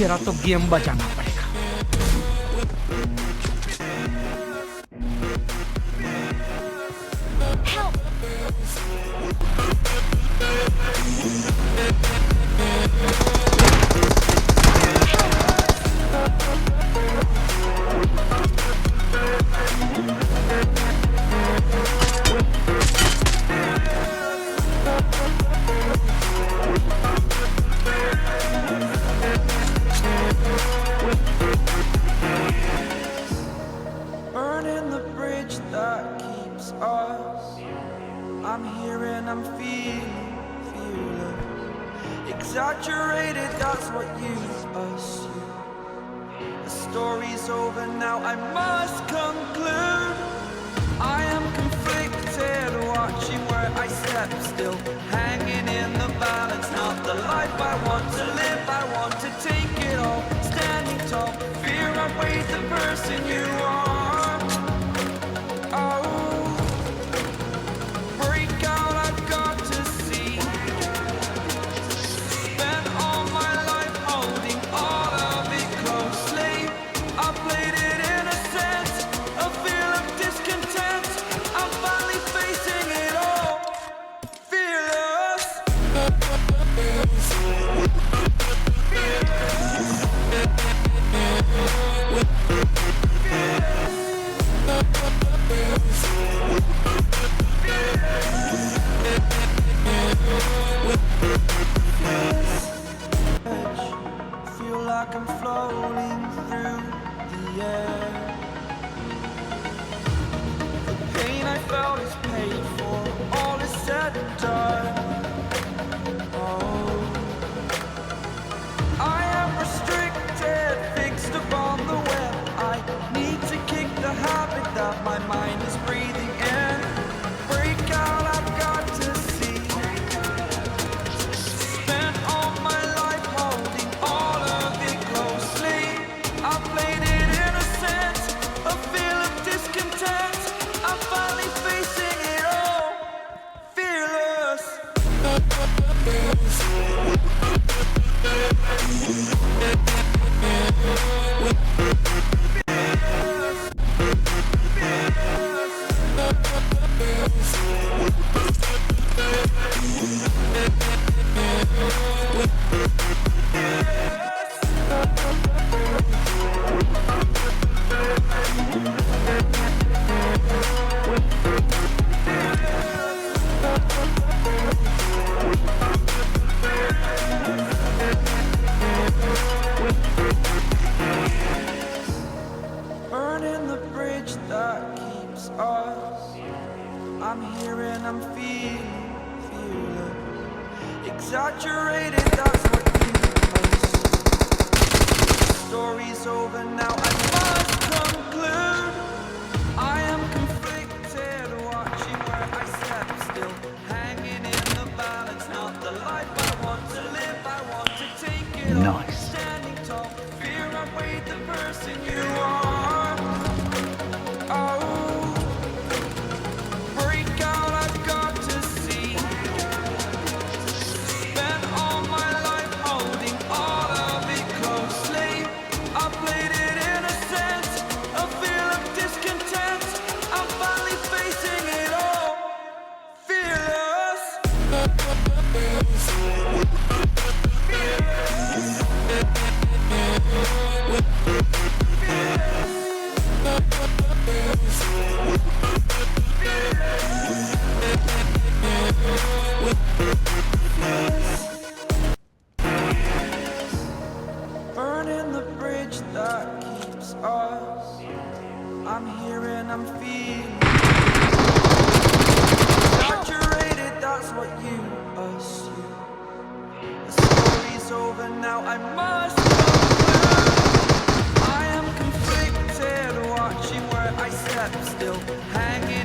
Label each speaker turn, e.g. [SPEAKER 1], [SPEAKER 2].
[SPEAKER 1] तेरा तो गेम बजाना पड़ेगा।
[SPEAKER 2] Burning the bridge that keeps us. I'm here and I'm feeling fearless. Exaggerated, that's what you assume. The story's over now, I must conclude. I am conflicted, watching where I step still, hanging in the balance. Not the life I want to live, I want to take it all. Standing tall, fear outweighs the person you are. Feel like I'm floating through the air. The pain I felt is paid for, all is said and done. Oh, I am restricted, fixed upon the web. I need to kick the habit that my mind is breathing in. Break out, I've got to see. Spent all my life holding all of it closely. I played it innocent, a feel of discontent. I'm finally facing it all, fearless. Burning the bridge that keeps us. I'm here and I'm feeling fearless. Exaggerated, that's what you assume. The story's over now, I must conclude. I am conflicted, watching where I step still, hanging in the balance. Not the life I want to live, I want to take it all.
[SPEAKER 1] Nice.
[SPEAKER 2] Standing tall, fear outweighs the person you are. Burning the bridge that keeps us. I'm here and I'm feeling saturated, that's what you assume. The story's over now, I must conclude. I am conflicted, watching where I step still, hanging